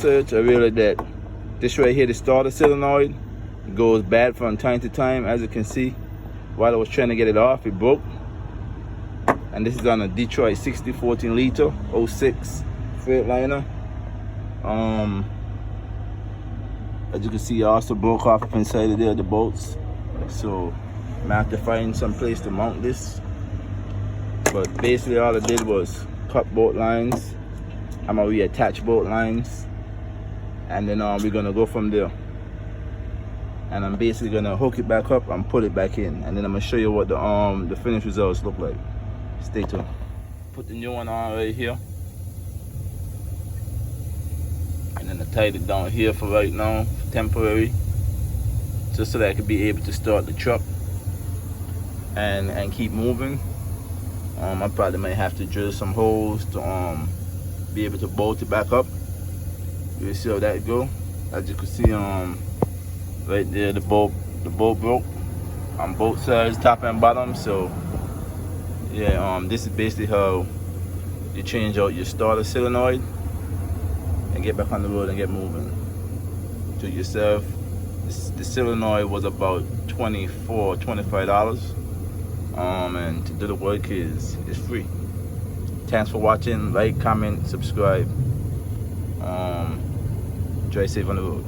research, I realized that this right here, the starter solenoid, goes bad from time to time. As you can see, while I was trying to get it off, it broke. And this is on a Detroit 60 14 liter 06 Freightliner. As you can see, I also broke off up inside of there, the bolts. So I'm gonna have to find some place to mount this. But basically all I did was cut both lines. I'm gonna reattach both lines, and then we're gonna go from there. And I'm basically gonna hook it back up and put it back in, and then I'm gonna show you what the finished results look like. Stay tuned. Put the new one on right here, and then I tied it down here for right now, temporary, just so that I could be able to start the truck and keep moving. I probably might have to drill some holes to be able to bolt it back up. You'll see how that go. As you can see, right there, the bolt broke on both sides, top and bottom. So yeah, this is basically how you change out your starter solenoid and get back on the road and get moving. To yourself, the solenoid was about $25, and to do the work is free. Thanks for watching. Like, comment, subscribe. Drive safe on the road.